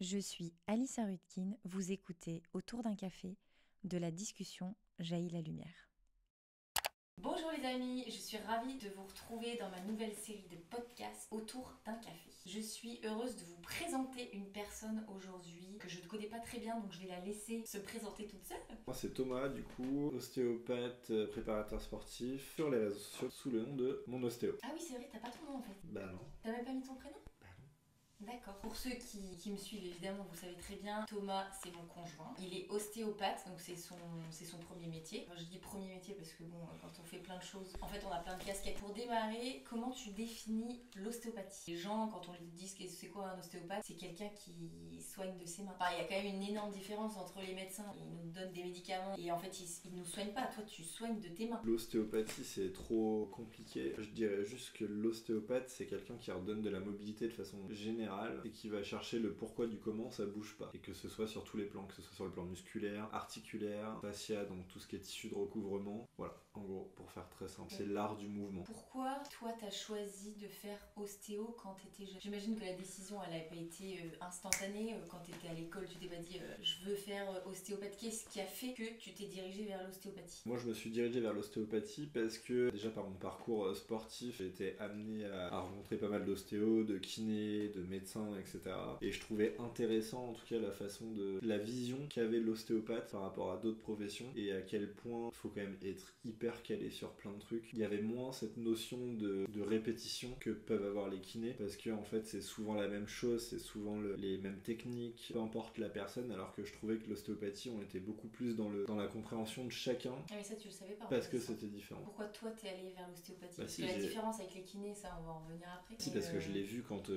Je suis Alissa Rutkin, vous écoutez Autour d'un café, de la discussion jaillit la lumière. Bonjour les amis, je suis ravie de vous retrouver dans ma nouvelle série de podcasts Autour d'un café. Je suis heureuse de vous présenter une personne aujourd'hui que je ne connais pas très bien, donc je vais la laisser se présenter toute seule. Moi c'est Thomas, du coup, ostéopathe, préparateur sportif, sur les réseaux sociaux sous le nom de Mon Ostéo. Ah oui c'est vrai, t'as pas ton nom en fait. Bah non. T'as même pas mis ton prénom? Bah non. D'accord. Pour ceux qui me suivent, évidemment, vous savez très bien, Thomas, c'est mon conjoint. Il est ostéopathe, donc c'est son premier métier. Enfin, je dis premier métier parce que bon, quand on fait plein de choses, en fait, on a plein de casquettes. Pour démarrer, comment tu définis l'ostéopathie? Les gens, quand on leur dit c'est quoi un ostéopathe, c'est quelqu'un qui soigne de ses mains. Enfin, il y a quand même une énorme différence entre les médecins. Ils nous donnent des médicaments et en fait, ils nous soignent pas. Toi, tu soignes de tes mains. L'ostéopathie c'est trop compliqué. Je dirais juste que l'ostéopathe c'est quelqu'un qui redonne de la mobilité de façon générale et qui va chercher le pourquoi du comment ça bouge pas. Et que ce soit sur tous les plans, que ce soit sur le plan musculaire, articulaire, fascia, donc tout ce qui est tissu de recouvrement. Voilà, en gros, pour faire très simple, c'est l'art du mouvement. Pourquoi toi t'as choisi de faire ostéo quand t'étais jeune? J'imagine que la décision elle a pas été instantanée. Quand t'étais à l'école, tu t'es pas dit je veux faire ostéopathe. Qu'est-ce qui a fait que tu t'es dirigé vers l'ostéopathie? Moi je me suis dirigé vers l'ostéopathie parce que déjà par mon parcours sportif j'ai été amené à rencontrer pas mal d'ostéos, de kinés, de médecins, etc. Et je trouvais intéressant en tout cas la façon de la vision qu'avait l'ostéopathe par rapport à d'autres professions et à quel point il faut quand même être hyper calé sur plein de trucs. Il y avait moins cette notion de répétition que peuvent avoir les kinés parce que en fait c'est souvent la même chose, c'est souvent les mêmes techniques, peu importe la personne, alors que je trouvais que l'ostéopathie on était beaucoup plus dans la compréhension de chacun. Ah mais ça tu le savais pas. Parce que c'était différent. Pourquoi toi t'es allé vers l'ostéopathie? Bah, Parce si, que la différence avec les kinés, ça on va en revenir après. Si, parce que je l'ai vu quand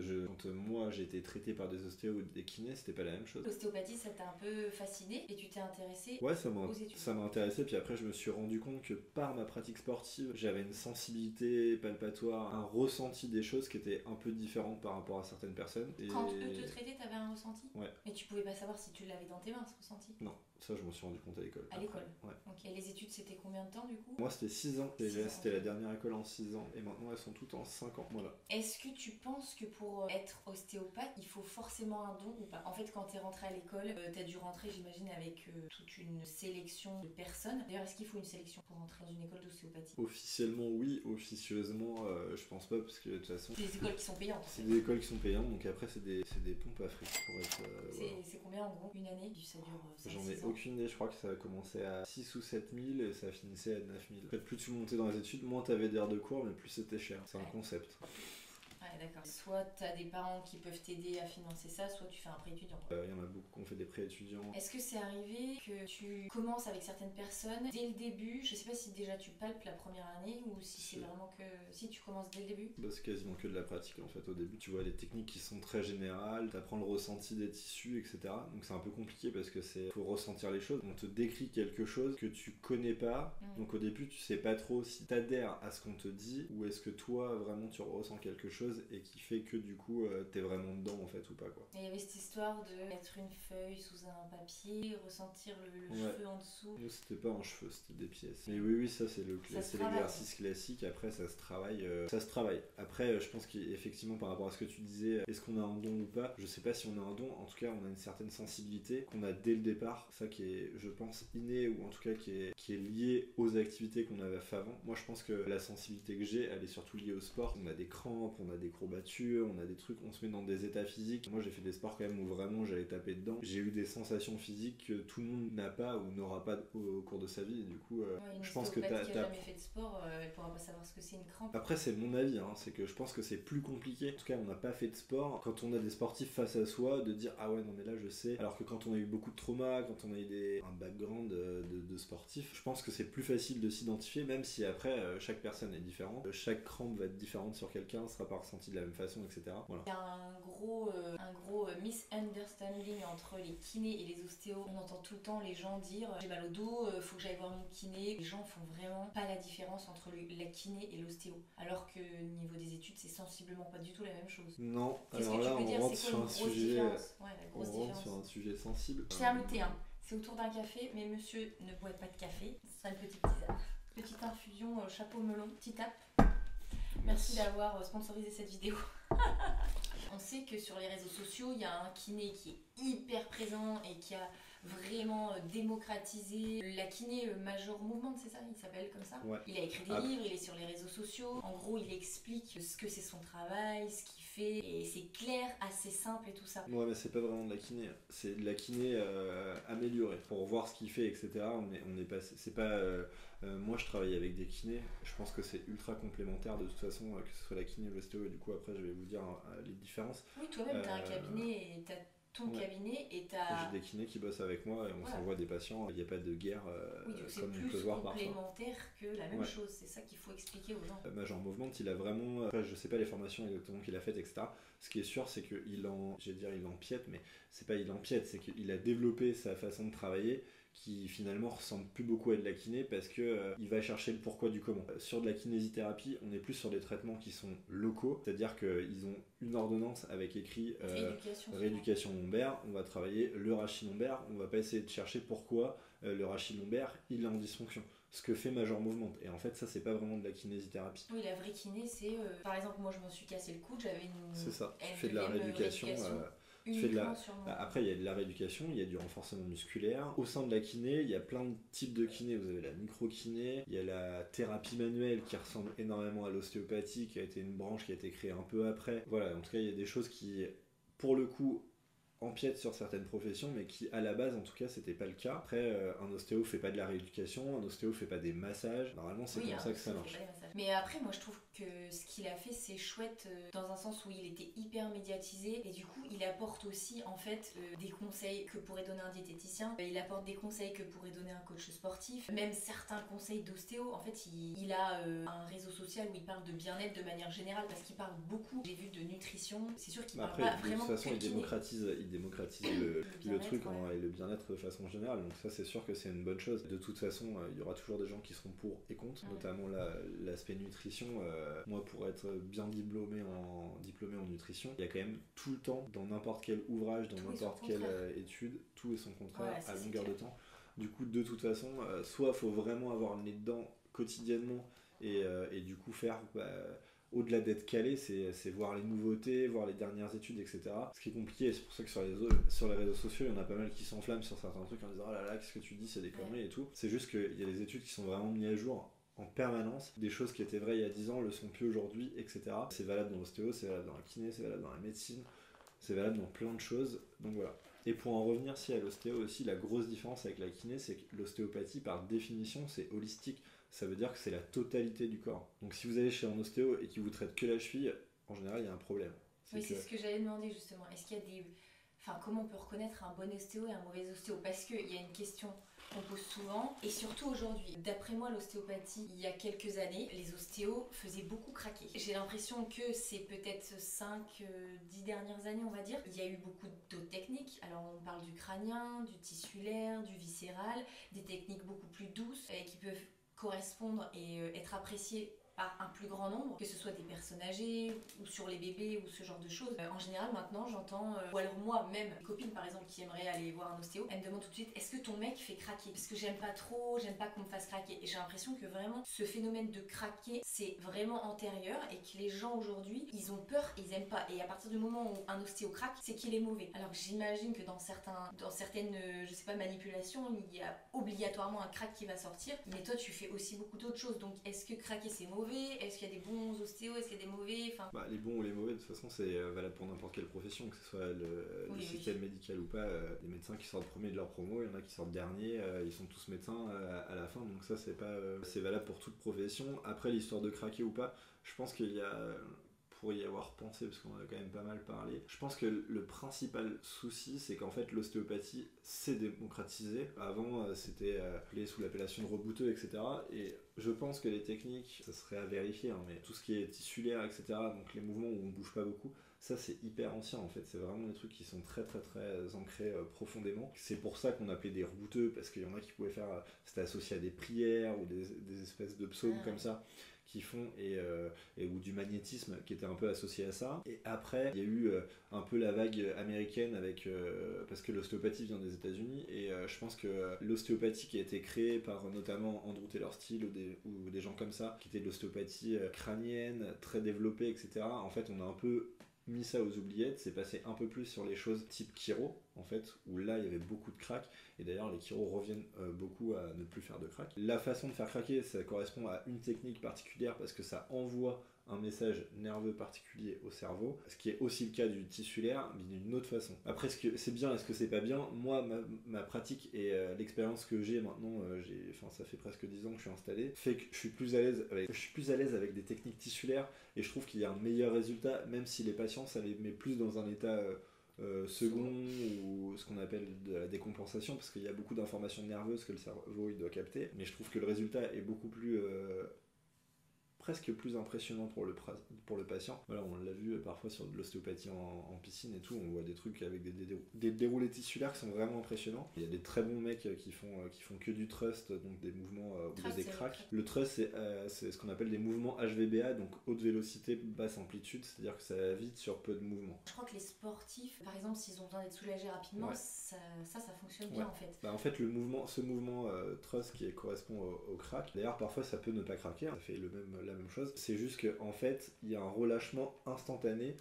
moi j'ai été traité par des ostéos ou des kinés, c'était pas la même chose. L'ostéopathie ça t'a un peu fasciné et tu t'es intéressé Ouais, aux études. ça m'a intéressé, puis après je me suis rendu compte que par ma pratique sportive, j'avais une sensibilité palpatoire, un ressenti des choses qui était un peu différente par rapport à certaines personnes. Et... Quand eux te traitaient, t'avais un ressenti? Ouais. Mais tu pouvais pas savoir si tu l'avais dans tes mains ce ressenti? Non, ça je m'en suis rendu compte à l'école. À l'école? Ouais. Ok. Et les études c'était combien de temps du coup? Moi c'était 6 ans, c'était la dernière école en 6 ans, et maintenant elles sont toutes en 5 ans, voilà. Est-ce que tu penses que pour être ostéopathe, il faut forcément un don ou pas? En fait, quand t'es rentré à l'école, t'as dû rentrer, j'imagine, avec toute une sélection de personnes. D'ailleurs, est-ce qu'il faut une sélection pour rentrer dans une école d'ostéopathie? Officiellement oui, officieusement je pense pas, parce que de toute façon... C'est des écoles qui sont payantes. C'est des écoles qui sont payantes, donc après c'est des pompes à fric pour être... Voilà. C'est combien en gros? Une année? Ça dure 5, J'en ai aucune idée, je crois que ça a commencé à 6 ou 7 000 et ça finissait à 9 000. En fait, plus tu montais dans les études, moins t'avais d'heures de cours, mais plus c'était cher. C'est un concept. Ouais, d'accord. Soit t'as des parents qui peuvent t'aider à financer ça, soit tu fais un prêt étudiant. Il y en a beaucoup qui ont fait des prêts étudiants. Est-ce que c'est arrivé que tu commences avec certaines personnes dès le début? Je sais pas si déjà tu palpes la première année ou si c'est vraiment que... Si tu commences dès le début? Bah, c'est quasiment que de la pratique en fait au début. Tu vois des techniques qui sont très générales, t'apprends le ressenti des tissus, etc. Donc c'est un peu compliqué parce que faut ressentir les choses. On te décrit quelque chose que tu connais pas. Donc au début tu sais pas trop si t'adhères à ce qu'on te dit ou est-ce que toi vraiment tu ressens quelque chose et qui fait que du coup t'es vraiment dedans en fait ou pas quoi. Et il y avait cette histoire de mettre une feuille sous un papier, ressentir le cheveu en dessous. Nous c'était pas un cheveu, c'était des pièces. Mais oui ça c'est l'exercice classique, après ça se travaille. Après je pense qu'effectivement par rapport à ce que tu disais, est-ce qu'on a un don ou pas? Je sais pas si on a un don, en tout cas on a une certaine sensibilité qu'on a dès le départ, ça qui est je pense inné ou en tout cas qui est lié aux activités qu'on avait fait avant. Moi je pense que la sensibilité que j'ai elle est surtout liée au sport. On a des crampes, on a des courbatures, on a des trucs, on se met dans des états physiques. Moi j'ai fait des sports quand même où vraiment j'allais taper dedans. J'ai eu des sensations physiques que tout le monde n'a pas ou n'aura pas au cours de sa vie et du coup je pense que qui a jamais fait de sport, elle pourra pas savoir ce que c'est une crampe. Après c'est mon avis, c'est que je pense que c'est plus compliqué. En tout cas on n'a pas fait de sport. Quand on a des sportifs face à soi, de dire ah ouais non mais là je sais. Alors que quand on a eu beaucoup de traumas, quand on a eu un background de sportif, je pense que c'est plus facile de s'identifier, même si après chaque personne est différente. Chaque crampe va être différente sur quelqu'un, sera pas ressenti de la même façon, etc. Voilà. Il y a un gros misunderstanding entre les kinés et les ostéos. On entend tout le temps les gens dire j'ai mal au dos, faut que j'aille voir mon kiné. Les gens font vraiment pas la différence entre la kiné et l'ostéo. Alors que au niveau des études, c'est sensiblement pas du tout la même chose. Non, alors là on rentre sur un sujet. On rentre sur un sujet sensible. Je tiens à noter, c'est autour d'un café, mais monsieur ne boit pas de café. Ce sera une petite tisane. Petite infusion, chapeau melon, petit tape. Merci d'avoir sponsorisé cette vidéo. On sait que sur les réseaux sociaux, il y a un kiné qui est hyper présent et qui a vraiment démocratisé la kiné Major Movement, c'est ça, il s'appelle comme ça. Ouais. Il a écrit des livres, il est sur les réseaux sociaux. En gros, il explique ce que c'est son travail, ce qu'il fait, et c'est clair, assez simple et tout ça. Ouais, mais c'est pas vraiment de la kiné, c'est de la kiné améliorée. Pour voir ce qu'il fait, etc. On est passé. C'est pas. Moi, je travaille avec des kinés. Je pense que c'est ultra complémentaire de toute façon, que ce soit la kiné ou l'ostéo. Et du coup, après, je vais vous dire les différences. Oui, toi-même, t'as un cabinet et t'as ton cabinet et t'as... J'ai des kinés qui bossent avec moi et on s'envoie des patients. Il n'y a pas de guerre comme on peut voir parfois. C'est plus complémentaire que la même chose. C'est ça qu'il faut expliquer aux gens. Major Movement, il a vraiment... Après, je sais pas les formations exactement qu'il a faites, etc. Ce qui est sûr, c'est qu'il il empiète, mais c'est pas il empiète, c'est qu'il a développé sa façon de travailler qui finalement ressemble plus beaucoup à de la kiné parce que il va chercher le pourquoi du comment. Sur de la kinésithérapie, on est plus sur des traitements qui sont locaux, c'est-à-dire qu'ils ont une ordonnance avec écrit rééducation lombaire, on va travailler le rachis lombaire, on va pas essayer de chercher pourquoi le rachis lombaire il est en dysfonction. Ce que fait Major Movement. Et en fait, ça, c'est pas vraiment de la kinésithérapie. Oui, la vraie kiné, c'est... par exemple, moi, je m'en suis cassé le coude, j'avais une... C'est ça, tu fais de la rééducation. Après, il y a de la rééducation, il y a du renforcement musculaire. Au sein de la kiné, il y a plein de types de kiné. Vous avez la micro-kiné, il y a la thérapie manuelle qui ressemble énormément à l'ostéopathie, qui a été une branche qui a été créée un peu après. Voilà, en tout cas, il y a des choses qui, pour le coup, empiètent sur certaines professions, mais qui à la base en tout cas c'était pas le cas. Après un ostéo fait pas de la rééducation, un ostéo fait pas des massages, normalement c'est comme ça que ça marche. Mais après moi je trouve que ce qu'il a fait c'est chouette dans un sens où il était hyper médiatisé et du coup il apporte aussi en fait des conseils que pourrait donner un diététicien, il apporte des conseils que pourrait donner un coach sportif, même certains conseils d'ostéo. En fait il a un réseau social où il parle de bien-être de manière générale parce qu'il parle beaucoup, j'ai vu, de nutrition. C'est sûr qu'il parle pas vraiment de toute façon il démocratise le truc et le bien-être de façon générale, donc ça c'est sûr que c'est une bonne chose. De toute façon il y aura toujours des gens qui seront pour et contre, notamment l'aspect nutrition. Moi pour être bien diplômé en nutrition, il y a quand même tout le temps dans n'importe quel ouvrage, dans n'importe quelle étude, tout est son contraire à longueur de temps. Du coup de toute façon soit faut vraiment avoir le nez dedans quotidiennement et du coup faire au-delà d'être calé, c'est voir les nouveautés, voir les dernières études, etc. Ce qui est compliqué, et c'est pour ça que sur les réseaux sociaux, il y en a pas mal qui s'enflamment sur certains trucs en disant oh là là, qu'est-ce que tu dis, c'est des conneries et tout. C'est juste qu'il y a des études qui sont vraiment mises à jour en permanence. Des choses qui étaient vraies il y a 10 ans le sont plus aujourd'hui, etc. C'est valable dans l'ostéo, c'est valable dans la kiné, c'est valable dans la médecine, c'est valable dans plein de choses. Donc voilà. Et pour en revenir à l'ostéo aussi, la grosse différence avec la kiné, c'est que l'ostéopathie, par définition, c'est holistique. Ça veut dire que c'est la totalité du corps. Donc si vous allez chez un ostéo et qu'il vous traite que la cheville, en général, il y a un problème. Oui, c'est ce que j'allais demander justement. Est-ce qu'il y a des... Enfin, comment on peut reconnaître un bon ostéo et un mauvais ostéo? Parce qu'il y a une question qu'on pose souvent, et surtout aujourd'hui. D'après moi, l'ostéopathie, il y a quelques années, les ostéos faisaient beaucoup craquer. J'ai l'impression que c'est peut-être 5-10 dernières années, on va dire. Il y a eu beaucoup d'autres techniques. Alors, on parle du crânien, du tissulaire, du viscéral, des techniques beaucoup plus douces et qui peuvent correspondre et être appréciées par un plus grand nombre, que ce soit des personnes âgées ou sur les bébés ou ce genre de choses. En général, maintenant, j'entends, ou alors moi-même, une copine par exemple qui aimerait aller voir un ostéo, elle me demande tout de suite est-ce que ton mec fait craquer? Parce que j'aime pas qu'on me fasse craquer. Et j'ai l'impression que vraiment, ce phénomène de craquer, c'est vraiment antérieur et que les gens aujourd'hui, ils ont peur, ils aiment pas. Et à partir du moment où un ostéo craque, c'est qu'il est mauvais. Alors j'imagine que dans certaines, je sais pas, manipulations, il y a obligatoirement un crack qui va sortir. Mais toi, tu fais aussi beaucoup d'autres choses. Donc, est-ce que craquer, c'est mauvais? Est-ce qu'il y a des bons ostéos? Est-ce qu'il y a des mauvais? Les bons ou les mauvais, de toute façon, c'est valable pour n'importe quelle profession, que ce soit le système médical ou pas. Des médecins qui sortent premier de leur promo, il y en a qui sortent dernier, ils sont tous médecins à la fin, donc ça, c'est valable pour toute profession. Après, l'histoire de craquer ou pas, je pense qu'il y a... pour y avoir pensé, parce qu'on en a quand même pas mal parlé. Je pense que le principal souci, c'est qu'en fait l'ostéopathie s'est démocratisée. Avant, c'était appelé sous l'appellation de rebouteux, etc. Et je pense que les techniques, ça serait à vérifier, hein, mais tout ce qui est tissulaire, etc., donc les mouvements où on bouge pas beaucoup, ça c'est hyper ancien en fait, c'est vraiment des trucs qui sont très très très ancrés profondément. C'est pour ça qu'on appelait des rebouteux, parce qu'il y en a qui pouvaient faire, c'était associé à des prières ou des espèces de psaumes comme ça, qui font ou du magnétisme qui était un peu associé à ça. Et après il y a eu un peu la vague américaine avec parce que l'ostéopathie vient des États-Unis et je pense que l'ostéopathie qui a été créée par notamment Andrew Taylor Still ou des gens comme ça, qui était de l'ostéopathie crânienne très développée, etc. En fait on a un peu mis ça aux oubliettes, c'est passé un peu plus sur les choses type chiro, en fait, où là il y avait beaucoup de crack, et d'ailleurs les chiros reviennent beaucoup à ne plus faire de crack. La façon de faire craquer, ça correspond à une technique particulière parce que ça envoie un message nerveux particulier au cerveau, ce qui est aussi le cas du tissulaire, mais d'une autre façon. Après, est-ce que c'est bien, est-ce que c'est pas bien? Moi, ma pratique et l'expérience que j'ai maintenant, ça fait presque 10 ans que je suis installé, fait que je suis plus à l'aise avec des techniques tissulaires, et je trouve qu'il y a un meilleur résultat, même si les patients, ça les met plus dans un état second, ou ce qu'on appelle de la décompensation, parce qu'il y a beaucoup d'informations nerveuses que le cerveau il doit capter, mais je trouve que le résultat est beaucoup plus presque plus impressionnant pour le patient. Voilà, on l'a vu parfois sur de l'ostéopathie en piscine et tout, on voit des trucs avec des déroulés tissulaires qui sont vraiment impressionnants. Il y a des très bons mecs qui font que du thrust, donc des mouvements ou des cracks. Le thrust, c'est ce qu'on appelle des mouvements HVBA, donc haute vélocité, basse amplitude, c'est-à-dire que ça va vite sur peu de mouvements. Je crois que les sportifs, par exemple, s'ils ont besoin d'être soulagés rapidement, ça fonctionne bien en fait. En fait, ce mouvement thrust qui correspond au crack, d'ailleurs parfois ça peut ne pas craquer, ça fait la même chose, c'est juste qu'en fait il y a un relâchement instantané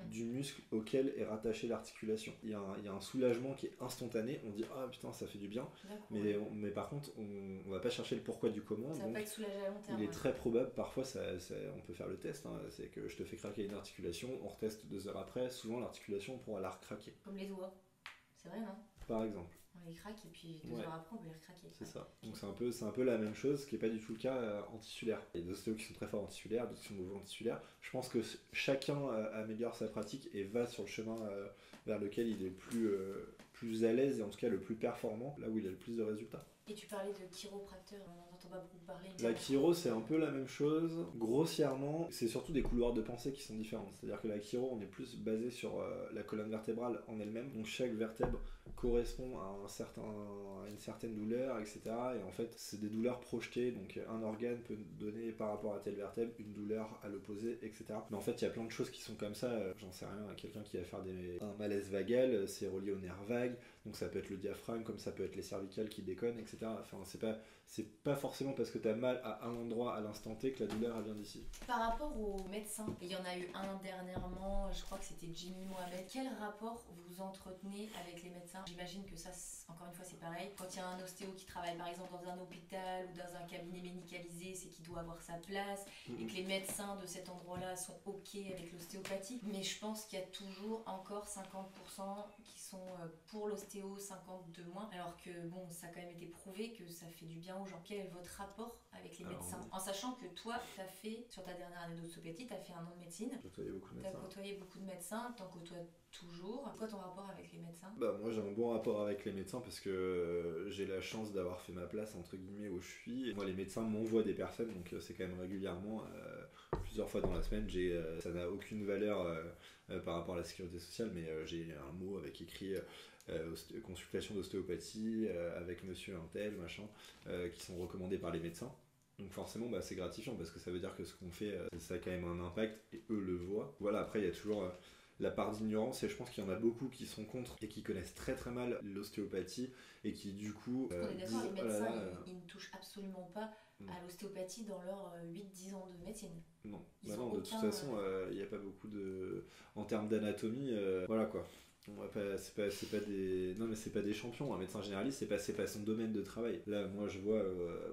du muscle auquel est rattachée l'articulation. Il y a un soulagement qui est instantané, on dit ah putain ça fait du bien, mais par contre on va pas chercher le pourquoi du comment, ça donc va pas être soulagé à long terme. Il est très probable, parfois on peut faire le test, c'est que je te fais craquer une articulation, on reteste 2 heures après, souvent l'articulation on pourra la recraquer. Comme les doigts, c'est vrai non? Par exemple. On les craque et puis 2 heures après on peut les recraquer. C'est ça. Donc c'est un peu la même chose, ce qui n'est pas du tout le cas en tissulaire. Il y a des ostéos qui sont très forts en tissulaire, d'autres qui sont mauvais en tissulaire. Je pense que chacun améliore sa pratique et va sur le chemin vers lequel il est plus à l'aise et en tout cas le plus performant, là où il a le plus de résultats. Et tu parlais de chiropracteur, on n'entend pas beaucoup parler. La chiro, c'est un peu la même chose. Grossièrement, c'est surtout des couloirs de pensée qui sont différents. C'est-à-dire que la chiro, on est plus basé sur la colonne vertébrale en elle-même. Donc chaque vertèbre correspond à une certaine douleur, etc. Et en fait, c'est des douleurs projetées. Donc un organe peut donner par rapport à telle vertèbre une douleur à l'opposé, etc. Mais en fait, il y a plein de choses qui sont comme ça. J'en sais rien, quelqu'un qui va faire un malaise vagal, c'est relié au nerf vague. Donc ça peut être le diaphragme, comme ça peut être les cervicales qui déconnent, etc. Enfin, c'est pas forcément parce que tu as mal à un endroit à l'instant T que la douleur elle vient d'ici. Par rapport aux médecins, il y en a eu un dernièrement, je crois que c'était Jimmy Mohamed. Quel rapport vous entretenez avec les médecins? J'imagine que ça, encore une fois, c'est pareil. Quand il y a un ostéo qui travaille par exemple dans un hôpital ou dans un cabinet médicalisé, c'est qu'il doit avoir sa place et que les médecins de cet endroit-là sont OK avec l'ostéopathie. Mais je pense qu'il y a toujours encore 50% qui sont pour l'ostéo, 50% de moins. Alors que bon, ça a quand même été prouvé que ça fait du bien aux gens. Quel est votre rapport avec les médecins? En sachant que toi, tu as fait, sur ta dernière année d'ostéopathie, tu as fait 1 an de médecine. J'ai côtoyé beaucoup de médecins. Tu as côtoyé beaucoup de médecins, t'en côtoies toujours. C'est quoi ton rapport avec les médecins? Moi j'ai un bon rapport avec les médecins parce que j'ai la chance d'avoir fait ma place entre guillemets où je suis. Et moi les médecins m'envoient des personnes, donc c'est quand même régulièrement, plusieurs fois dans la semaine. Ça n'a aucune valeur par rapport à la sécurité sociale, mais j'ai un mot avec écrit consultation d'ostéopathie avec monsieur un tel, machin, qui sont recommandés par les médecins. Donc forcément c'est gratifiant parce que ça veut dire que ce qu'on fait ça a quand même un impact et eux le voient. Voilà, après il y a toujours la part d'ignorance et je pense qu'il y en a beaucoup qui sont contre et qui connaissent très très mal l'ostéopathie et qui du coup on est d'accord, les médecins ils ne touchent absolument pas à l'ostéopathie dans leurs 8-10 ans de médecine. Non, de toute façon il n'y a pas beaucoup de... En termes d'anatomie, voilà quoi. C'est pas des champions. Un médecin généraliste, c'est pas son domaine de travail. Là, moi, je vois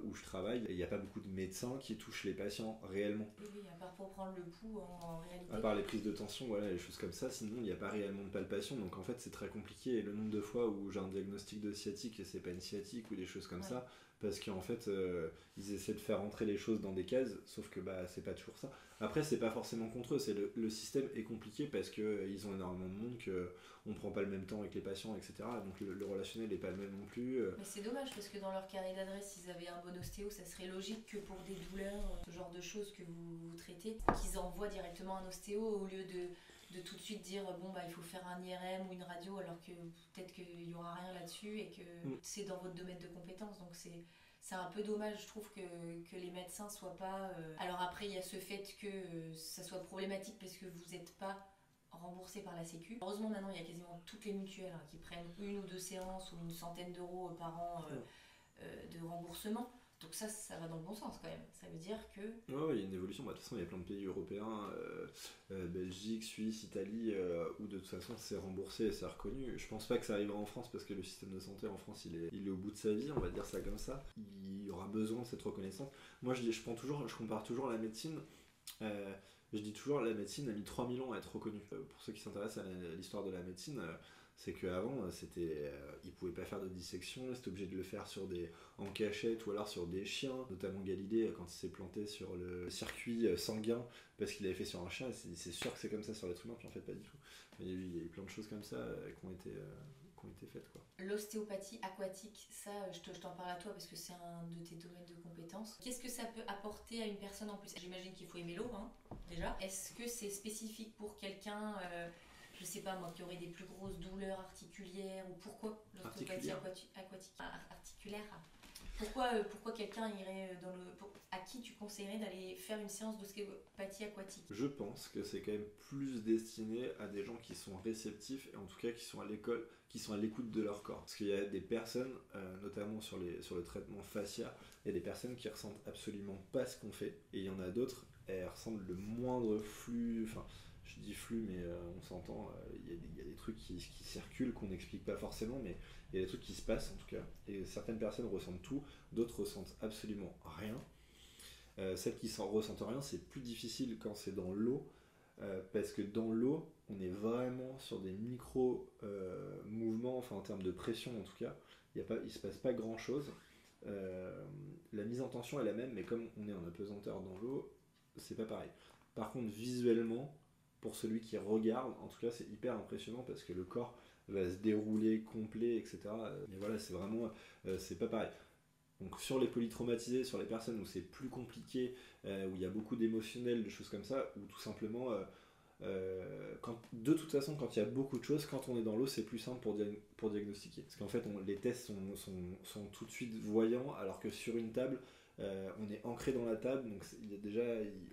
où je travaille, il n'y a pas beaucoup de médecins qui touchent les patients réellement. Oui, à part pour prendre le pouls en réalité. À part les prises de tension, voilà, les choses comme ça. Sinon, il n'y a pas réellement de palpation. Donc, en fait, c'est très compliqué. Et le nombre de fois où j'ai un diagnostic de sciatique et c'est pas une sciatique ou des choses comme ça, parce qu'en fait, ils essaient de faire rentrer les choses dans des cases, sauf que c'est pas toujours ça. Après, c'est pas forcément contre eux. C'est le système est compliqué parce qu'ils ont énormément de monde on prend pas le même temps avec les patients, etc. Donc le relationnel n'est pas le même non plus. Mais c'est dommage parce que dans leur carnet d'adresse, s'ils avaient un bon ostéo, ça serait logique que pour des douleurs, ce genre de choses que vous traitez, qu'ils envoient directement un ostéo au lieu de tout de suite dire il faut faire un IRM ou une radio alors que peut-être qu'il y aura rien là-dessus et que c'est dans votre domaine de compétences. Donc c'est un peu dommage, je trouve, que les médecins soient pas... Alors après, il y a ce fait que ça soit problématique parce que vous n'êtes pas remboursé par la Sécu. Heureusement, maintenant, il y a quasiment toutes les mutuelles qui prennent 1 ou 2 séances ou une centaine d'euros par an de remboursement. Donc ça va dans le bon sens quand même. Ça veut dire que... Ouais, il y a une évolution. De toute façon, il y a plein de pays européens, Belgique, Suisse, Italie, où de toute façon c'est remboursé et c'est reconnu. Je pense pas que ça arrivera en France parce que le système de santé en France il est au bout de sa vie, on va dire ça comme ça. Il y aura besoin de cette reconnaissance. Moi je compare toujours la médecine. Je dis toujours la médecine a mis 3000 ans à être reconnue. Pour ceux qui s'intéressent à l'histoire de la médecine, c'est qu'avant, ils pouvaient pas faire de dissection, ils étaient obligés de le faire en cachette ou alors sur des chiens, notamment Galilée quand il s'est planté sur le circuit sanguin parce qu'il avait fait sur un chien, c'est sûr que c'est comme ça sur l'être humain, puis en fait pas du tout. Mais il y a eu plein de choses comme ça qui ont été faites, quoi. L'ostéopathie aquatique, ça je t'en parle à toi parce que c'est un de tes domaines de compétences. Qu'est-ce que ça peut apporter à une personne en plus? J'imagine qu'il faut aimer l'eau, hein, déjà. Est-ce que c'est spécifique pour quelqu'un je sais pas moi, qui aurait des plus grosses douleurs articulières, ou pourquoi l'ostéopathie aquatique articulaire? Pourquoi quelqu'un irait à qui tu conseillerais d'aller faire une séance d'ostéopathie aquatique? Je pense que c'est quand même plus destiné à des gens qui sont réceptifs et en tout cas qui sont à l'école, qui sont à l'écoute de leur corps. Parce qu'il y a des personnes, notamment sur le traitement fascia, il y a des personnes qui ressentent absolument pas ce qu'on fait et il y en a d'autres, elles ressentent le moindre flux, enfin je dis flux mais on s'entend, il y a des trucs qui circulent qu'on n'explique pas forcément, mais il y a des trucs qui se passent en tout cas, et certaines personnes ressentent tout, d'autres ressentent absolument rien. Celles qui s'en ressentent rien, c'est plus difficile quand c'est dans l'eau, parce que dans l'eau, on est vraiment sur des micro-mouvements, enfin en termes de pression en tout cas, il se passe pas grand chose. La mise en tension est la même, mais comme on est en apesanteur dans l'eau, c'est pas pareil. Par contre, visuellement, pour celui qui regarde, en tout cas, c'est hyper impressionnant parce que le corps va se dérouler complet, etc. Mais voilà, c'est vraiment, c'est pas pareil. Donc sur les polytraumatisés, sur les personnes où c'est plus compliqué, où il y a beaucoup d'émotionnel, de choses comme ça, ou tout simplement, de toute façon, quand il y a beaucoup de choses, quand on est dans l'eau, c'est plus simple pour diagnostiquer. Parce qu'en fait, les tests sont tout de suite voyants, alors que sur une table, on est ancré dans la table, donc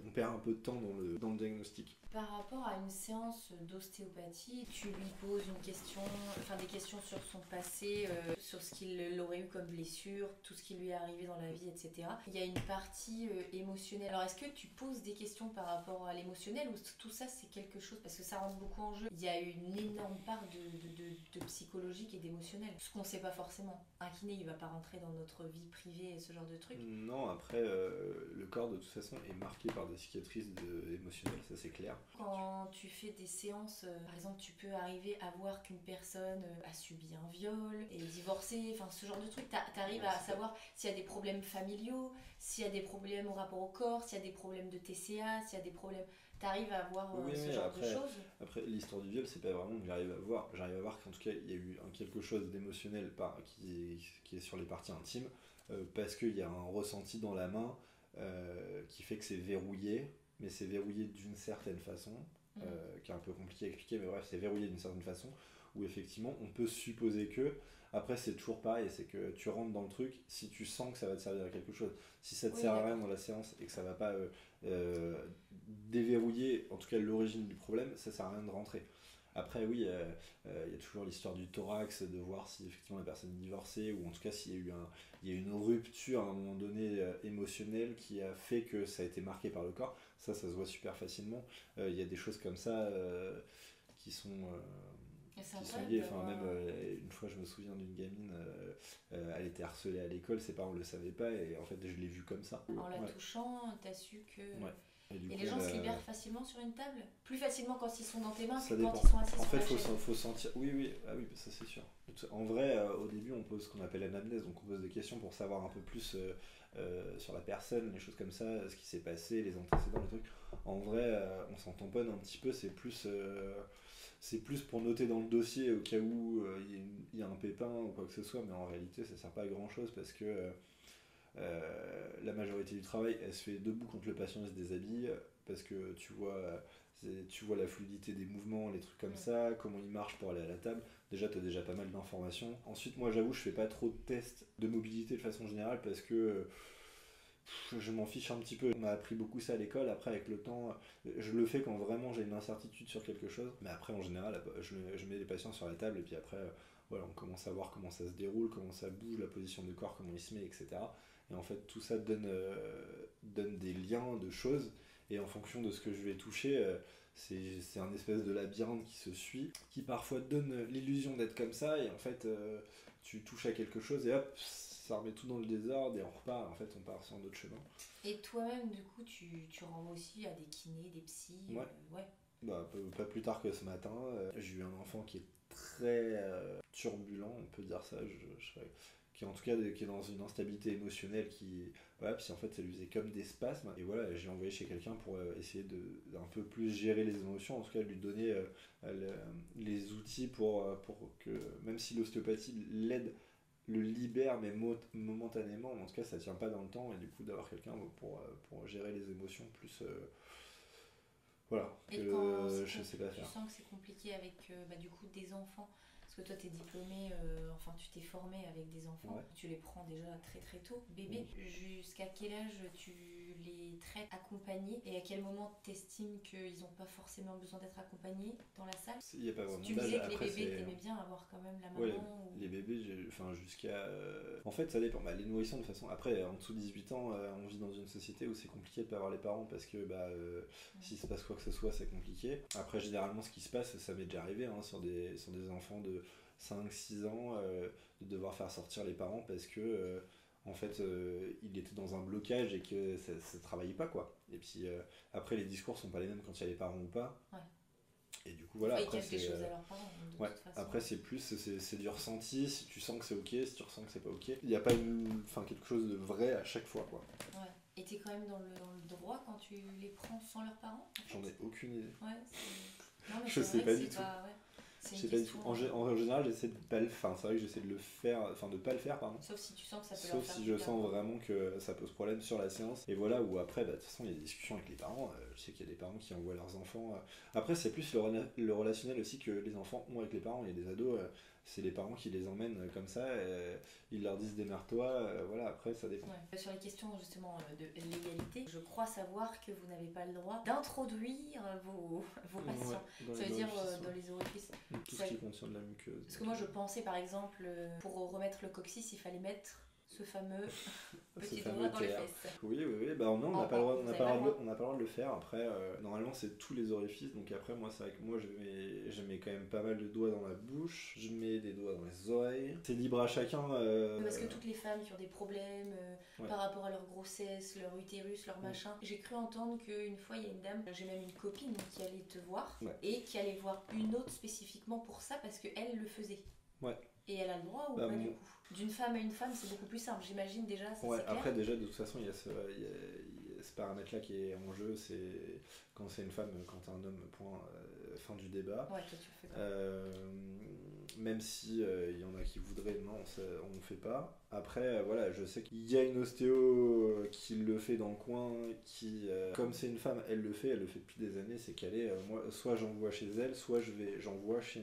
on perd un peu de temps dans le diagnostic. Par rapport à une séance d'ostéopathie, tu lui poses des questions sur son passé, sur ce qu'il aurait eu comme blessure, tout ce qui lui est arrivé dans la vie, etc. Il y a une partie émotionnelle. Alors est-ce que tu poses des questions par rapport à l'émotionnel ou tout ça c'est quelque chose, parce que ça rentre beaucoup en jeu. Il y a une énorme part de psychologique et d'émotionnel, ce qu'on ne sait pas forcément. Un kiné il va pas rentrer dans notre vie privée et ce genre de trucs. Non, après le corps de toute façon est marqué par des cicatrices émotionnelles, ça c'est clair. Quand tu fais des séances, par exemple, tu peux arriver à voir qu'une personne a subi un viol, est divorcée, enfin ce genre de truc. T'arrives à savoir s'il y a des problèmes familiaux, s'il y a des problèmes au rapport au corps, s'il y a des problèmes de TCA, s'il y a des problèmes... T'arrives à voir ce genre de choses. Après, l'histoire du viol, c'est pas vraiment que j'arrive à voir. J'arrive à voir qu'en tout cas, il y a eu quelque chose d'émotionnel qui est sur les parties intimes, parce qu'il y a un ressenti dans la main qui fait que c'est verrouillé, mais c'est verrouillé d'une certaine façon, qui est un peu compliqué à expliquer, mais bref, c'est verrouillé d'une certaine façon, où effectivement, on peut supposer que... Après, c'est toujours pareil, c'est que tu rentres dans le truc, si tu sens que ça va te servir à quelque chose. Si ça te sert à rien dans la séance et que ça va pas déverrouiller, en tout cas l'origine du problème, ça sert à rien de rentrer. Après, oui, il y a toujours l'histoire du thorax, de voir si effectivement la personne est divorcée, ou en tout cas s'il y a eu une rupture à un moment donné émotionnelle qui a fait que ça a été marqué par le corps. Ça se voit super facilement. Il y a des choses comme ça qui sont liées. Enfin, même une fois, je me souviens d'une gamine, elle était harcelée à l'école, ses parents ne le savaient pas, et en fait, je l'ai vue comme ça. En la touchant, t'as su que... Ouais. Et les gens se libèrent facilement sur une table? Plus facilement quand ils sont dans tes mains que quand ils sont assis en sur fait, la chaise. faut sentir. Oui, ça c'est sûr. En vrai, au début, on pose ce qu'on appelle l'anamnèse, donc on pose des questions pour savoir un peu plus sur la personne, les choses comme ça, ce qui s'est passé, les antécédents, les trucs. En vrai, on s'en tamponne un petit peu, c'est plus pour noter dans le dossier au cas où il y a un pépin ou quoi que ce soit, mais en réalité, ça sert pas à grand chose parce que la majorité du travail, elle se fait debout quand le patient se déshabille, parce que tu vois la fluidité des mouvements, les trucs comme ça, comment il marche pour aller à la table. Déjà, tu as déjà pas mal d'informations. Ensuite, moi, j'avoue, je fais pas trop de tests de mobilité de façon générale parce que je m'en fiche un petit peu. On m'a appris beaucoup ça à l'école. Après, avec le temps, je le fais quand vraiment j'ai une incertitude sur quelque chose. Mais après, en général, je mets les patients sur la table et puis après, voilà, on commence à voir comment ça se déroule, comment ça bouge, la position du corps, comment il se met, etc. Et en fait, tout ça donne des liens de choses. Et en fonction de ce que je vais toucher, c'est un espèce de labyrinthe qui se suit, qui parfois donne l'illusion d'être comme ça. Et en fait, tu touches à quelque chose et hop, ça remet tout dans le désordre et on repart. En fait, on part sur un autre chemin. Et toi-même, du coup, tu renvoies aussi à des kinés, des psys. Ouais. Ouais. Bah, pas plus tard que ce matin, j'ai eu un enfant qui est très turbulent, on peut dire ça, qui en tout cas qui est dans une instabilité émotionnelle voilà, puis en fait ça lui faisait comme des spasmes et voilà, j'ai envoyé chez quelqu'un pour essayer d'un peu plus gérer les émotions, en tout cas lui donner les outils pour que même si l'ostéopathie l'aide, le libère mais momentanément, en tout cas ça tient pas dans le temps, et du coup d'avoir quelqu'un pour gérer les émotions plus voilà, et que quand je sais pas tu faire. sens que c'est compliqué avec du coup des enfants, parce que toi t'es diplômé, enfin tu t'es formé avec des enfants, Ouais. tu les prends déjà très très tôt, bébé. Jusqu'à quel âge tu les traites accompagnés et à quel moment t'estimes qu'ils n'ont pas forcément besoin d'être accompagnés dans la salle? Il n'y a pas vraiment Tu d'âge. disais que Après, les bébés t'aimais bien avoir quand même la maman ouais, ou... les bébés, enfin jusqu'à... En fait, ça dépend. Bah, les nourrissons, de toute façon, après, en dessous de 18 ans, on vit dans une société où c'est compliqué de pas avoir les parents parce que s'il se passe quoi que ce soit, c'est compliqué. Après, généralement, ce qui se passe, ça m'est déjà arrivé sur des enfants de 5-6 ans, de devoir faire sortir les parents parce que... en fait, il était dans un blocage et que ça ne travaillait pas, quoi. Et puis, après, les discours sont pas les mêmes quand il y a les parents ou pas. Ouais. Et du coup, voilà, ils après, cachent des choses à leurs parents, de ouais, toute façon. après c'est plus, c'est du ressenti, si tu sens que c'est ok, si tu ressens que c'est pas ok. Il n'y a pas quelque chose de vrai à chaque fois, quoi. Ouais. Et t'es quand même dans le droit quand tu les prends sans leurs parents, en fait? J'en ai aucune idée. Ouais, non, mais Je c'est sais vrai pas que du c'est tout. pas... ouais. C'est Je sais une pas du question, tout. En général, j'essaie de pas le faire. Enfin, c'est vrai que j'essaie de le faire, enfin de pas le faire, pardon. sauf si tu sens que ça peut leur Sauf faire si du je bien. sens vraiment que ça pose problème sur la séance. Et voilà, où après, de toute façon, il y a des discussions avec les parents. Je sais qu'il y a des parents qui envoient leurs enfants. Après, c'est plus le relationnel aussi que les enfants ont avec les parents. Il y a des ados, c'est les parents qui les emmènent comme ça. Ils leur disent démerde-toi. Voilà, après, ça dépend. Ouais. Sur les questions justement de l'égalité, je crois savoir que vous n'avez pas le droit d'introduire vos patients. Ouais, Ça veut dire dans les orifices. Tout ce qui contient de la muqueuse. Parce que moi je pensais par exemple, pour remettre le coccyx, il fallait mettre ce fameux petit doigt dans les fesses. Oui, bah non, on n'a pas le droit de le faire. Après, normalement, c'est tous les orifices. Donc après, moi, c'est vrai que moi, je mets quand même pas mal de doigts dans la bouche. Je mets des doigts dans les oreilles. C'est libre à chacun. Parce que toutes les femmes qui ont des problèmes par rapport à leur grossesse, leur utérus, leur machin, j'ai cru entendre qu'une fois, il y a une dame, j'ai même une copine qui allait te voir et qui allait voir une autre spécifiquement pour ça parce qu'elle le faisait. Ouais. Et elle a le droit ou pas du coup? D'une femme à une femme, c'est beaucoup plus simple, j'imagine déjà, ça c'est clair. Après déjà, de toute façon, il y a ce paramètre-là qui est en jeu, c'est quand c'est une femme, quand t'es un homme, point, fin du débat. Ouais, toi tu le fais pas. Même si il y en a qui voudraient, non, on ne fait pas. Après, voilà, je sais qu'il y a une ostéo qui le fait dans le coin, qui, comme c'est une femme, elle le fait depuis depuis des années, c'est qu'elle est, moi, soit j'envoie chez elle, soit j'envoie chez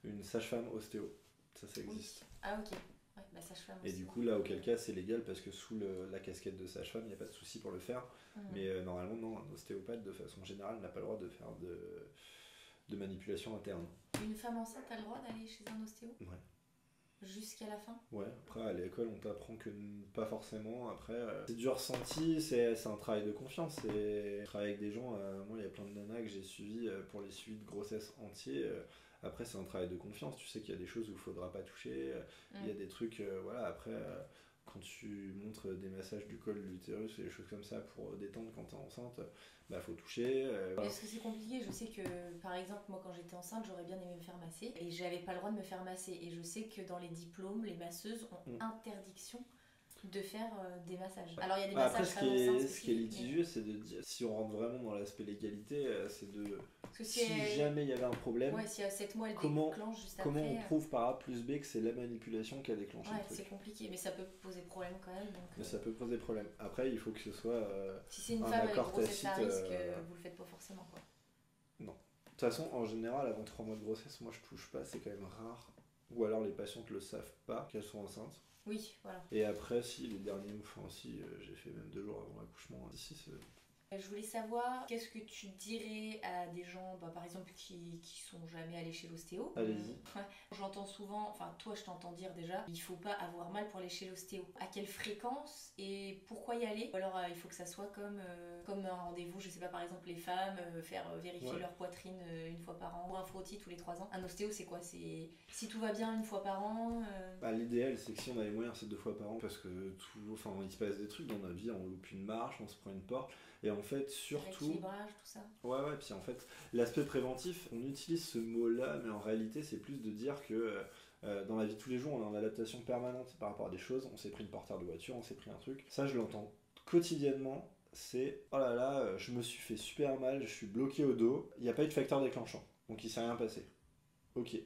une sage-femme ostéo. Ça existe. Oui. Ah ok. Ouais, bah sage-femme et aussi. du coup, là, auquel cas, c'est légal parce que sous la casquette de sage-femme, il n'y a pas de souci pour le faire. Mais normalement, non, un ostéopathe, de façon générale, n'a pas le droit de faire de manipulation interne. Une femme enceinte a le droit d'aller chez un ostéo? Ouais. Jusqu'à la fin? Ouais, après à l'école on t'apprend que pas forcément. Après, c'est du ressenti, c'est un travail de confiance. C'est travailler avec des gens. Moi, il y a plein de nanas que j'ai suivies pour les suivis de grossesse entiers. Après, c'est un travail de confiance. Tu sais qu'il y a des choses où il faudra pas toucher. Il y a des trucs, voilà. Après, quand tu montres des massages du col de l'utérus et des choses comme ça pour détendre quand t'es enceinte, bah faut toucher. Voilà. Est-ce que c'est compliqué? Je sais que par exemple, moi quand j'étais enceinte, j'aurais bien aimé me faire masser et j'avais pas le droit de me faire masser. Et je sais que dans les diplômes, les masseuses ont interdiction de faire des massages. Alors il y a des massages après, ce qui est litigieux, c'est de dire, si on rentre vraiment dans l'aspect légalité, c'est de... Si jamais il y avait un problème, si à 7 mois elle déclenche juste comment après, on prouve par A plus B que c'est la manipulation qui a déclenché le truc? C'est compliqué, mais ça peut poser problème quand même. Donc, mais ça peut poser problème. Après, il faut que ce soit si c'est une femme avec grossesse à risque, vous le faites pas forcément, quoi. Non. De toute façon, en général, avant 3 mois de grossesse, moi je touche pas, c'est quand même rare. Ou alors les patientes le savent pas qu'elles sont enceintes. Oui, voilà. Et après, si les derniers, enfin si j'ai fait même 2 jours avant l'accouchement, ici Je voulais savoir, qu'est-ce que tu dirais à des gens, par exemple, qui sont jamais allés chez l'ostéo. Allez-y. J'entends souvent, enfin toi je t'entends dire déjà, il faut pas avoir mal pour aller chez l'ostéo. À quelle fréquence et pourquoi y aller? Ou alors il faut que ça soit comme un rendez-vous, je sais pas, par exemple les femmes, faire vérifier leur poitrine une fois par an, ou un frottis tous les 3 ans. Un ostéo c'est quoi? C'est si tout va bien une fois par an L'idéal c'est que si on a les moyens c'est 2 fois par an, parce que il se passe des trucs dans notre vie, on loupe une marche, on se prend une porte, et en fait surtout... L'équilibrage, tout ça. Ouais, puis en fait l'aspect préventif, on utilise ce mot là, mais en réalité c'est plus de dire que dans la vie de tous les jours on est en adaptation permanente par rapport à des choses. On s'est pris une portière de voiture, on s'est pris un truc, ça je l'entends quotidiennement. C'est oh là là, je me suis fait super mal, je suis bloqué au dos, il n'y a pas eu de facteur déclenchant, donc il s'est rien passé. Ok.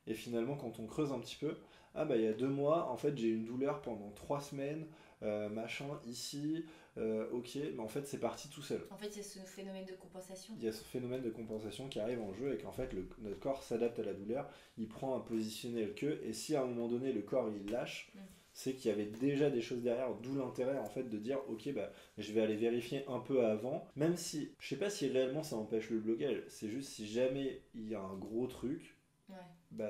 Et finalement, quand on creuse un petit peu, il y a 2 mois, en fait, j'ai eu une douleur pendant 3 semaines, machin, ici, ok, mais en fait, c'est parti tout seul. En fait, il y a ce phénomène de compensation. Il y a ce phénomène de compensation qui arrive en jeu et qu'en fait, notre corps s'adapte à la douleur, il prend un positionnel et si à un moment donné, le corps il lâche, c'est qu'il y avait déjà des choses derrière, d'où l'intérêt en fait de dire ok je vais aller vérifier un peu avant, même si je sais pas si réellement ça empêche le blocage, c'est juste si jamais il y a un gros truc,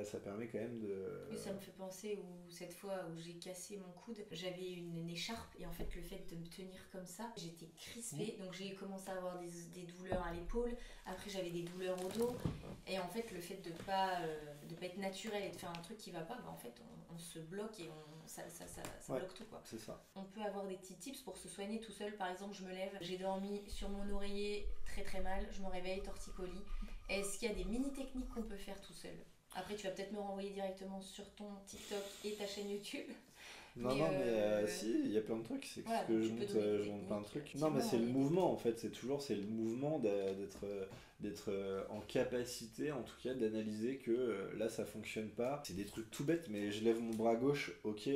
ça permet quand même de... Et ça me fait penser cette fois où j'ai cassé mon coude, j'avais une écharpe et en fait le fait de me tenir comme ça, j'étais crispée, donc j'ai commencé à avoir des douleurs à l'épaule, après j'avais des douleurs au dos, et en fait le fait de pas être naturel et de faire un truc qui va pas, en fait on se bloque et ça bloque tout quoi. C'est ça. On peut avoir des petits tips pour se soigner tout seul, par exemple je me lève, j'ai dormi sur mon oreiller très très mal, je me réveille torticolis. Est-ce qu'il y a des mini techniques qu'on peut faire tout seul? Après, tu vas peut-être me renvoyer directement sur ton TikTok et ta chaîne YouTube. Non, si, il y a plein de trucs. C'est voilà, que je monte plein de trucs. Non, mais c'est le mouvement en fait. C'est le mouvement d'être en capacité, en tout cas, d'analyser que là ça fonctionne pas. C'est des trucs tout bêtes, mais je lève mon bras gauche, ok,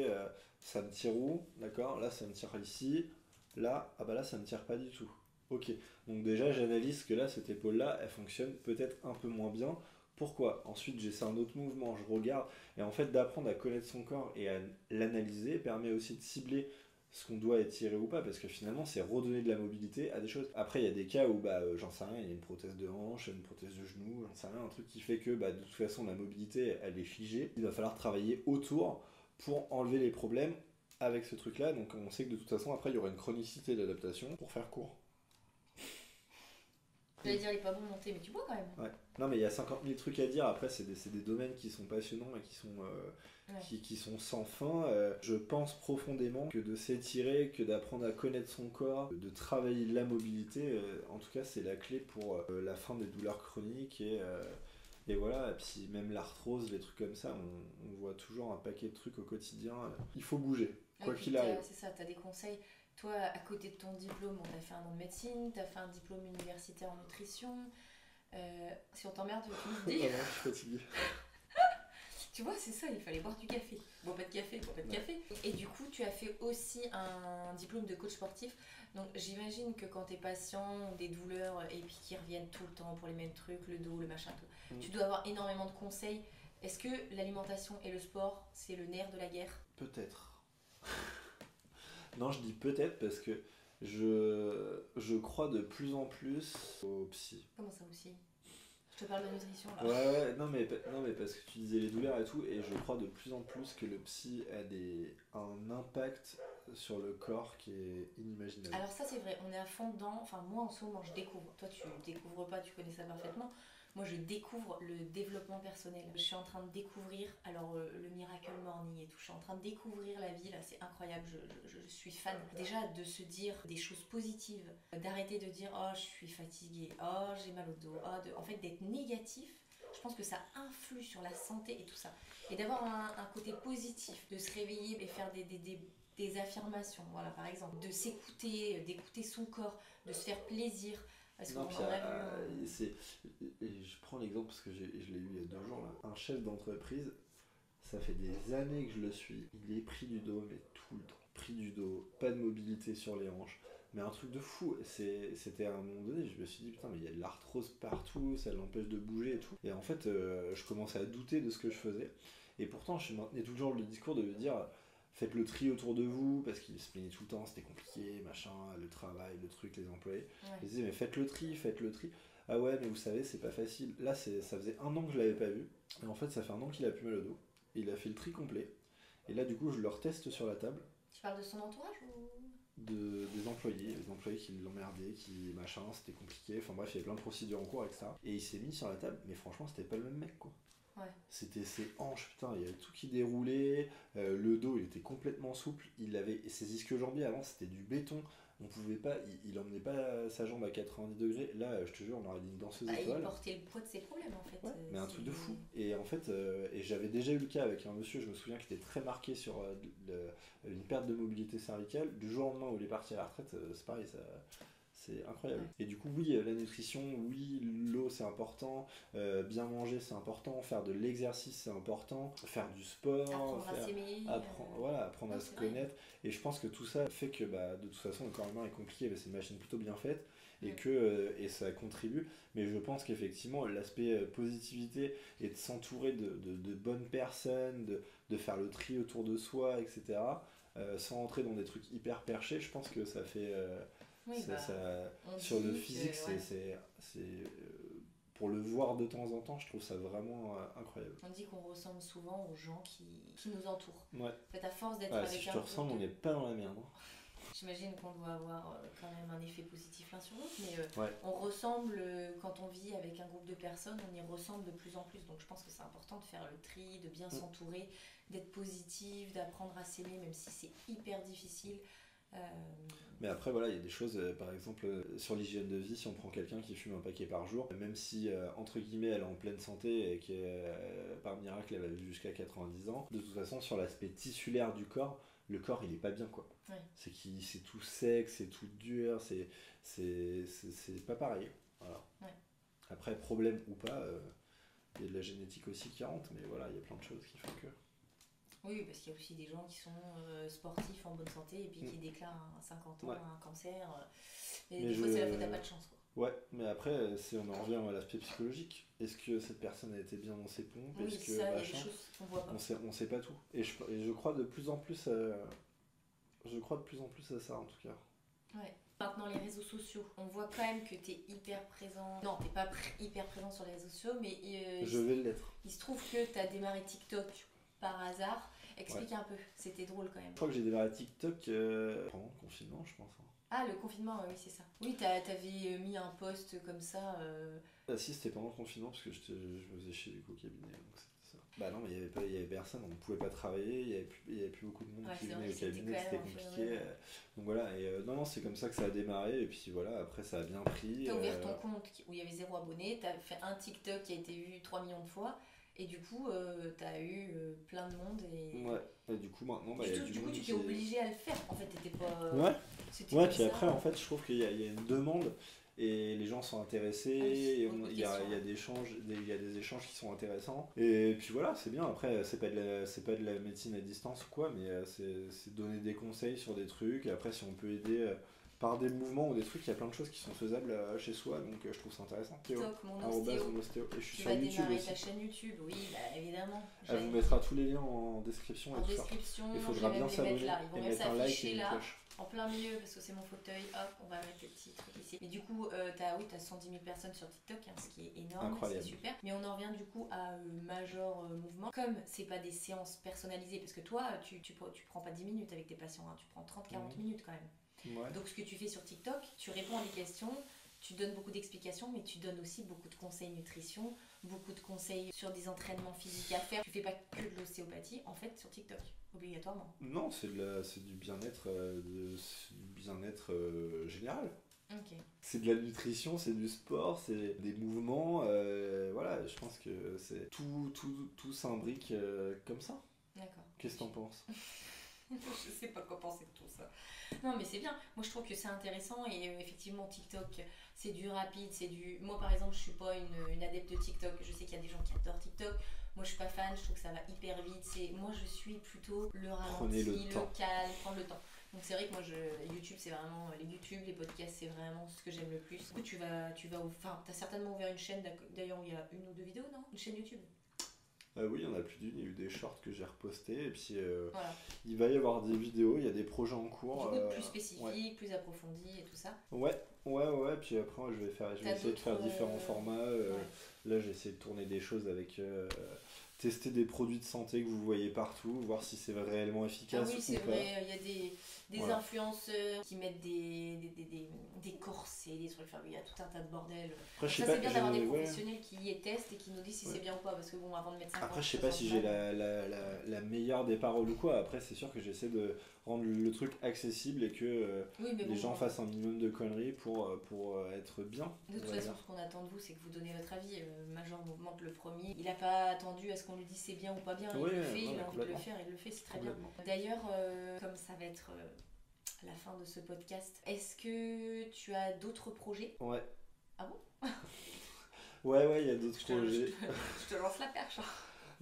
ça me tire où? D'accord, là ça me tire ici. Là, là ça me tire pas du tout. Ok, donc déjà j'analyse que là, cette épaule-là, elle fonctionne peut-être un peu moins bien. Pourquoi? Ensuite, j'essaie un autre mouvement, je regarde. Et en fait, d'apprendre à connaître son corps et à l'analyser permet aussi de cibler ce qu'on doit étirer ou pas, parce que finalement, c'est redonner de la mobilité à des choses. Après, il y a des cas où, j'en sais rien, il y a une prothèse de hanche, une prothèse de genou, j'en sais rien, un truc qui fait que, de toute façon, la mobilité, elle est figée. Il va falloir travailler autour pour enlever les problèmes avec ce truc-là. Donc, on sait que de toute façon, après, il y aura une chronicité d'adaptation pour faire court. J'allais dire, il est pas bon monter, mais tu bois quand même. Ouais. Non, mais il y a 50 000 trucs à dire. Après, c'est des domaines qui sont passionnants et qui sont sans fin. Je pense profondément que de s'étirer, que d'apprendre à connaître son corps, de travailler la mobilité, en tout cas, c'est la clé pour la fin des douleurs chroniques et voilà. Et puis même l'arthrose, les trucs comme ça, on voit toujours un paquet de trucs au quotidien. Il faut bouger, quoi qu'il arrive. C'est ça, t'as des conseils. Toi, à côté de ton diplôme, t'as fait un an de médecine, t'as fait un diplôme universitaire en nutrition. Si on t'emmerde, tu me dis. Non, je suis fatiguée. Tu vois, c'est ça, il fallait boire du café. Bois pas de café, bois pas de café. Et du coup, tu as fait aussi un diplôme de coach sportif. Donc j'imagine que quand tes patients ont des douleurs et puis qui reviennent tout le temps pour les mêmes trucs, le dos, le machin, tout, tu dois avoir énormément de conseils. Est-ce que l'alimentation et le sport, c'est le nerf de la guerre? Peut-être. Non, je dis peut-être parce que je crois de plus en plus au psy. Comment ça aussi? Je te parle de nutrition là. Ouais, non mais parce que tu disais les douleurs et tout, et je crois de plus en plus que le psy a un impact sur le corps qui est inimaginable. Alors ça c'est vrai, on est à fond dedans. Enfin moi en ce moment je découvre. Toi tu découvres pas, tu connais ça parfaitement. Moi, je découvre le développement personnel. Je suis en train de découvrir, le Miracle Morning et tout, je suis en train de découvrir la vie, là, c'est incroyable, je suis fan. Déjà, de se dire des choses positives, d'arrêter de dire « Oh, je suis fatiguée, oh, j'ai mal au dos, en fait, d'être négatif, je pense que ça influe sur la santé et tout ça. Et d'avoir un côté positif, de se réveiller et faire des affirmations, voilà, par exemple, de s'écouter, d'écouter son corps, de se faire plaisir. Parce non, puis, je prends l'exemple parce que je l'ai eu il y a 2 jours là. Un chef d'entreprise, ça fait des années que je le suis. Il est pris du dos, mais tout le temps. Pris du dos, pas de mobilité sur les hanches. Mais un truc de fou. C'était à un moment donné, je me suis dit putain, mais il y a de l'arthrose partout, ça l'empêche de bouger et tout. Et en fait, je commençais à douter de ce que je faisais. Et pourtant, je maintenais toujours le discours de me dire faites le tri autour de vous, parce qu'il se plaignait tout le temps, c'était compliqué, machin, le travail, le truc, les employés. Il disait mais faites le tri. Ah ouais, mais vous savez, c'est pas facile. Là, ça faisait 1 an que je l'avais pas vu, et en fait, ça fait 1 an qu'il a plus mal au dos. Et il a fait le tri complet. Et là, du coup, je le reteste sur la table. Tu parles de son entourage ou des employés, les employés qui l'emmerdaient, qui machin, c'était compliqué. Enfin bref, il y avait plein de procédures en cours avec ça. Et il s'est mis sur la table, mais franchement, c'était pas le même mec, quoi. Ouais. C'était ses hanches, putain, il y avait tout qui déroulait, le dos il était complètement souple, il avait ses ischio-jambiers avant c'était du béton, on pouvait pas, il emmenait pas sa jambe à 90 degrés, là je te jure on aurait dit une danseuse étoile. Il portait le poids de ses problèmes en fait. Ouais, mais un truc de fou. Et en fait, et j'avais déjà eu le cas avec un monsieur, je me souviens, qui était très marqué sur une perte de mobilité cervicale, du jour au lendemain où il est parti à la retraite, c'est pareil, ça... C'est incroyable. Ouais. Et du coup, oui, la nutrition, oui, l'eau c'est important, bien manger c'est important, faire de l'exercice c'est important, faire du sport, apprendre à se connaître. Et je pense que tout ça fait que de toute façon le corps humain est compliqué, mais c'est une machine plutôt bien faite et ça contribue. Mais je pense qu'effectivement, l'aspect positivité et de s'entourer de bonnes personnes, de faire le tri autour de soi, etc., sans rentrer dans des trucs hyper perchés, je pense que ça fait... sur le physique, c'est pour le voir de temps en temps, je trouve ça vraiment incroyable. On dit qu'on ressemble souvent aux gens qui nous entourent. Ouais. En fait, à force d'être avec si je te ressemble, on n'est pas dans la merde. J'imagine qu'on doit avoir quand même un effet positif l'un sur l'autre, mais on ressemble, quand on vit avec un groupe de personnes, on y ressemble de plus en plus. Donc je pense que c'est important de faire le tri, de bien s'entourer, d'être positif, d'apprendre à s'aimer, même si c'est hyper difficile. Mais après voilà, il y a des choses, par exemple sur l'hygiène de vie, si on prend quelqu'un qui fume un paquet par jour, même si entre guillemets elle est en pleine santé et que par miracle elle va vivre jusqu'à 90 ans, de toute façon sur l'aspect tissulaire du corps, le corps il est pas bien quoi. Ouais. C'est tout sec, c'est tout dur, c'est pas pareil. Voilà. Ouais. Après problème ou pas, il y a de la génétique aussi qui rentre, mais voilà, il y a plein de choses qui font que... Oui, parce qu'il y a aussi des gens qui sont sportifs, en bonne santé, et puis qui déclarent à 50 ans un cancer. Et des fois, c'est la faute à pas de chance. Quoi. Ouais, mais après, on en revient à l'aspect psychologique. Est-ce que cette personne a été bien dans ses pompes? Oui, Est-ce que, ça, il y a des choses qu'on voit pas. On sait pas tout. Et je crois de plus en plus à ça, en tout cas. Ouais. Maintenant, les réseaux sociaux, on voit quand même que tu es hyper présent. Non, t'es pas hyper présent sur les réseaux sociaux, mais je vais l'être. Il se trouve que tu as démarré TikTok par hasard. Explique un peu, c'était drôle quand même. Je crois que j'ai démarré TikTok pendant le confinement, je pense. Ah, le confinement, oui, c'est ça. Oui, t'avais mis un post comme ça. Ah si, c'était pendant le confinement parce que je me faisais chier du coup au cabinet, donc c'était ça. Bah non, mais il y avait personne, on ne pouvait pas travailler, il y avait plus beaucoup de monde qui venait au cabinet, c'était compliqué. Donc voilà, et non, c'est comme ça que ça a démarré, et puis voilà, après ça a bien pris. T'as ouvert ton compte où il y avait 0 abonnés, t'as fait un TikTok qui a été vu 3 millions de fois. Et du coup, t'as eu plein de monde et du coup maintenant, il y a du monde. Du coup, tu t'es obligé à le faire. En fait, t'étais pas. Ouais, puis après, en fait, je trouve qu'il y a une demande et les gens sont intéressés. Il y a des échanges qui sont intéressants. Et puis voilà, c'est bien. Après, c'est pas de la médecine à distance ou quoi, mais c'est donner des conseils sur des trucs. Et après, si on peut aider. Par des mouvements ou des trucs, il y a plein de choses qui sont faisables chez soi, donc je trouve ça intéressant. TikTok, mon ostéo. Et je suis tu sur vas YouTube démarrer aussi. Ta chaîne YouTube, oui, évidemment. Elle vous mettra tous les liens en description. Il faudra bien s'abonner et mettre un like et une cloche. En plein milieu, parce que c'est mon fauteuil, hop, on va mettre le petit truc ici. Et du coup, t'as 110 000 personnes sur TikTok, ce qui est énorme, c'est super. Mais on en revient du coup à Major Mouvement. Comme c'est pas des séances personnalisées, parce que toi, tu prends pas 10 minutes avec tes patients, tu prends 30-40 minutes quand même. Ouais. Donc ce que tu fais sur TikTok, tu réponds à des questions, tu donnes beaucoup d'explications, mais tu donnes aussi beaucoup de conseils nutrition, beaucoup de conseils sur des entraînements physiques à faire. Tu fais pas que de l'ostéopathie, en fait, sur TikTok, obligatoirement. Non, c'est du bien-être général. Okay. C'est de la nutrition, c'est du sport, c'est des mouvements. Voilà, je pense que c'est tout s'imbrique comme ça. D'accord. Qu'est-ce que t'en penses? Je sais pas quoi penser de tout ça. Non, mais c'est bien. Moi, je trouve que c'est intéressant et effectivement, TikTok, c'est du rapide, c'est du. Moi, par exemple, je suis pas une adepte de TikTok. Je sais qu'il y a des gens qui adorent TikTok. Moi, je suis pas fan. Je trouve que ça va hyper vite. Moi, je suis plutôt le ralenti, le calme, prendre le temps. Donc c'est vrai que moi, YouTube, c'est vraiment les YouTube, les podcasts, c'est vraiment ce que j'aime le plus. Du coup, t'as certainement ouvert une chaîne. D'ailleurs, il y a 1 ou 2 vidéos, non? Une chaîne YouTube. Oui, il y en a plus d'une, il y a eu des shorts que j'ai repostés, et puis Voilà. il va y avoir des vidéos, il y a des projets en cours. Du coup, plus spécifiques, plus approfondis et tout ça. Ouais, puis après je vais essayer de faire différents formats. Là j'ai essayé de tourner des choses avec... tester des produits de santé que vous voyez partout, voir si c'est réellement efficace. Ah oui, c'est ou pas. vrai, il y a des influenceurs qui mettent des corsets, des trucs, enfin, il y a tout un tas de bordel. Après, ça, c'est bien d'avoir des professionnels qui y testent et qui nous disent si c'est bien ou pas, parce que bon, avant de mettre 50. Après, je sais pas si j'ai la meilleure des paroles ou quoi. Après, c'est sûr que j'essaie de rendre le truc accessible et que les gens fassent un minimum de conneries pour être bien. De toute façon, ce qu'on attend de vous, c'est que vous donnez votre avis. Major Mouvement, le premier, il n'a pas attendu à ce qu'on lui dise c'est bien ou pas bien. Il le fait, il a envie de le faire, il le fait, c'est très bien. D'ailleurs, comme ça va être la fin de ce podcast, est-ce que tu as d'autres projets? Ouais. Ah bon? Ouais, il y a d'autres projets. Je te lance la perche.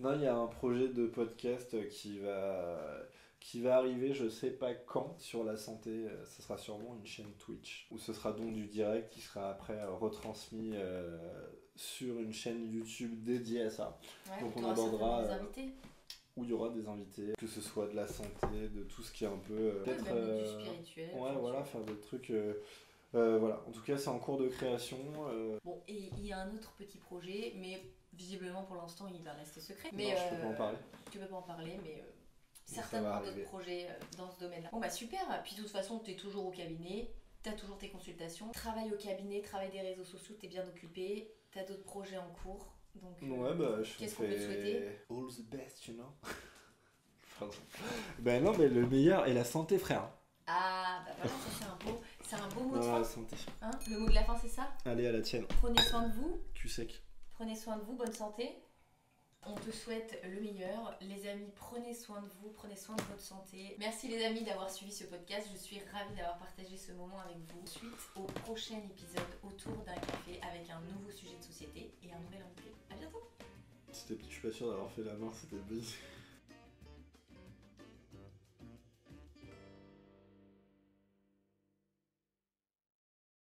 Non, il y a un projet de podcast qui va arriver, je sais pas quand, sur la santé. Ce sera sûrement une chaîne Twitch, où ce sera donc du direct qui sera après retransmis sur une chaîne YouTube dédiée à ça. Ouais, donc on abordera... des invités. Où il y aura des invités, que ce soit de la santé, de tout ce qui est un peu... peut-être du spirituel. Ouais, voilà, faire des trucs... voilà, en tout cas c'est en cours de création. Bon, et il y a un autre petit projet, mais visiblement pour l'instant il va rester secret. Mais non, je peux pas en parler. Tu peux pas en parler, mais certainement d'autres projets dans ce domaine-là. Bon bah super, puis de toute façon tu es toujours au cabinet, tu as toujours tes consultations, travail au cabinet, travail des réseaux sociaux, tu es bien occupé, tu as d'autres projets en cours. Donc, ouais, bah, qu'est-ce qu'on peut te souhaiter? All the best, you know. Pardon. Ben non, mais le meilleur est la santé, frère. Ah, bah voilà, ça c'est un beau mot de fin. La santé. Hein, le mot de la fin, c'est ça? Allez, à la tienne. Prenez soin de vous. Tu sec. Prenez soin de vous, bonne santé. On te souhaite le meilleur. Les amis, prenez soin de vous, prenez soin de votre santé. Merci les amis d'avoir suivi ce podcast. Je suis ravie d'avoir partagé ce moment avec vous. Suite au prochain épisode autour d'un café avec un nouveau sujet de société et un nouvel invité. À bientôt. Je suis pas sûr d'avoir fait la main, c'était busy.